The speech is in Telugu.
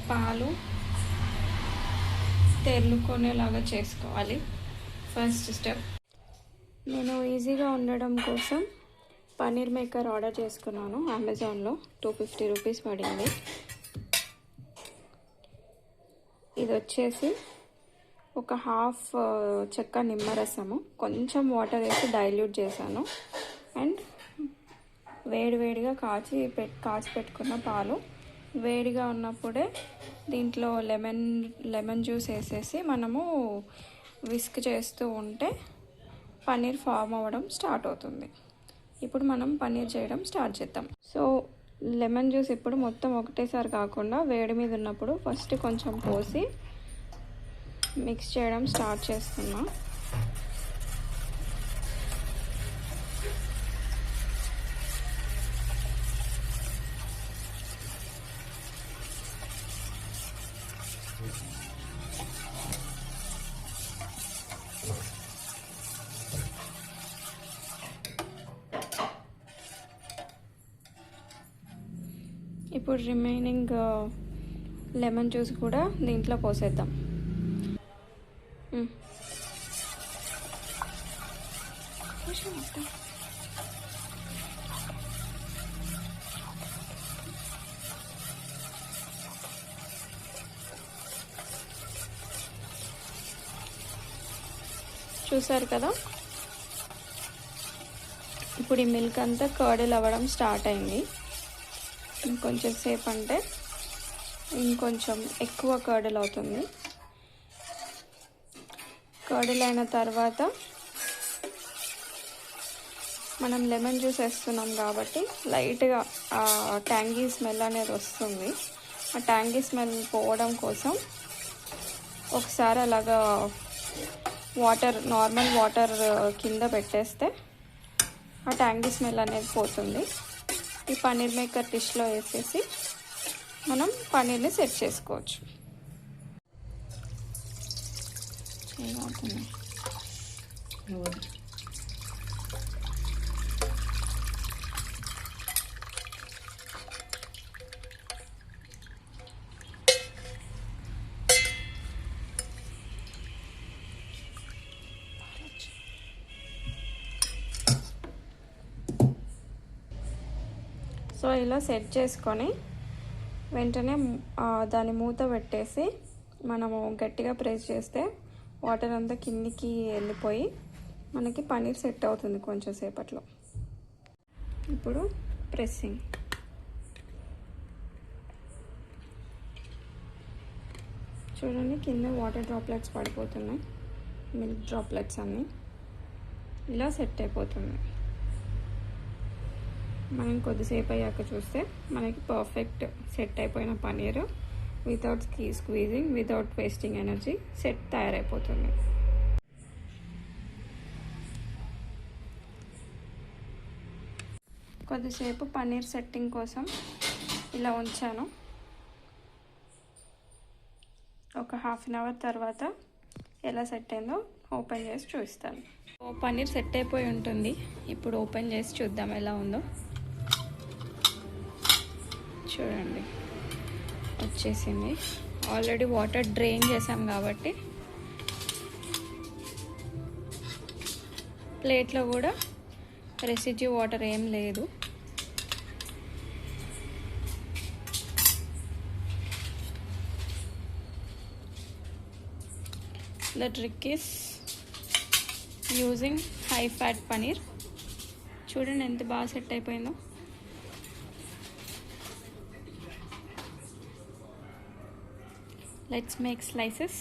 పాలు తెరులుకునేలాగా చేసుకోవాలి. First step. నేను ఈజీగా ఉండడం కోసం పన్నీర్ మేకర్ ఆర్డర్ చేసుకున్నాను అమెజాన్లో. 250 రూపీస్ పడింది. ఇది వచ్చేసి ఒక హాఫ్ చెక్క నిమ్మరసము, కొంచెం వాటర్ వేసి డైల్యూట్ చేశాను. అండ్ వేడివేడిగా కాచి పెట్టుకున్న పాలు. వేడిగా ఉన్నప్పుడే దీంట్లో లెమన్ జ్యూస్ వేసేసి మనము విస్క్ చేస్తూ ఉంటే పన్నీర్ ఫామ్ అవ్వడం స్టార్ట్ అవుతుంది. ఇప్పుడు మనం పన్నీర్ చేయడం స్టార్ట్ చేద్దాం. సో లెమన్ జ్యూస్ ఇప్పుడు మొత్తం ఒకటేసారి కాకుండా వేడి మీద ఉన్నప్పుడు ఫస్ట్ కొంచెం పోసి మిక్స్ చేయడం స్టార్ట్ చేస్తున్నా. ఇప్పుడు రిమైనింగ్ లెమన్ జ్యూస్ కూడా దీంట్లో పోసేద్దాం. చూసారు కదా, ఇప్పుడు ఈ మిల్క్ అంతా కర్డల్ అవ్వడం స్టార్ట్ అయింది. ఇంకొంచెం సేపు అంటే ఇంకొంచెం ఎక్కువ కర్డల్ అవుతుంది. కర్డల్ అయిన తర్వాత మనం లెమన్ జ్యూస్ వేస్తున్నాం కాబట్టి లైట్గా ఆ ట్యాంగీ స్మెల్ అనేది వస్తుంది. ఆ ట్యాంగీ స్మెల్ పోవడం కోసం ఒకసారి అలాగా నార్మల్ వాటర్ కింద పెట్టేస్తే ఆ ట్యాంగీ స్మెల్ అనేది పోతుంది. ఈ పన్నీర్ మేకర్ డిష్లో వేసేసి మనం పన్నీర్ని సెట్ చేసుకోవచ్చు. సో ఇలా సెట్ చేసుకొని వెంటనే దాని మూత పెట్టేసి మనము గట్టిగా ప్రెస్ చేస్తే వాటర్ అంతా కిందికి వెళ్ళిపోయి మనకి పన్నీర్ సెట్ అవుతుంది కొంచెం సేపట్లో. ఇప్పుడు ప్రెస్సింగ్. చూడండి, కింద వాటర్ డ్రాప్లెట్స్ పడిపోతున్నాయి, మిల్క్ డ్రాప్లెట్స్ అన్నీ. ఇలా సెట్ అయిపోతుంది. మనం కొద్దిసేపు అయ్యాక చూస్తే మనకి పర్ఫెక్ట్ సెట్ అయిపోయిన paneer without squeezing, without wasting energy set తయారైపోతుంది. కొద్దిసేపు పన్నీర్ సెట్టింగ్ కోసం ఇలా ఉంచాను. ఒక హాఫ్ అన్ అవర్ తర్వాత ఎలా సెట్ అయిందో ఓపెన్ చేసి చూపిస్తాను. పన్నీర్ సెట్ అయిపోయి ఉంటుంది. ఇప్పుడు ఓపెన్ చేసి చూద్దాం ఎలా ఉందో. చూడండి, వచ్చేసింది. ఆల్రెడీ వాటర్ డ్రైన్ చేసాం కాబట్టి ప్లేట్లో కూడా రెసిడ్యూ వాటర్ ఏం లేదు. The trick is using high fat paneer. చూడండి ఎంత బాగా సెట్ అయిపోయిందో. Let's make slices.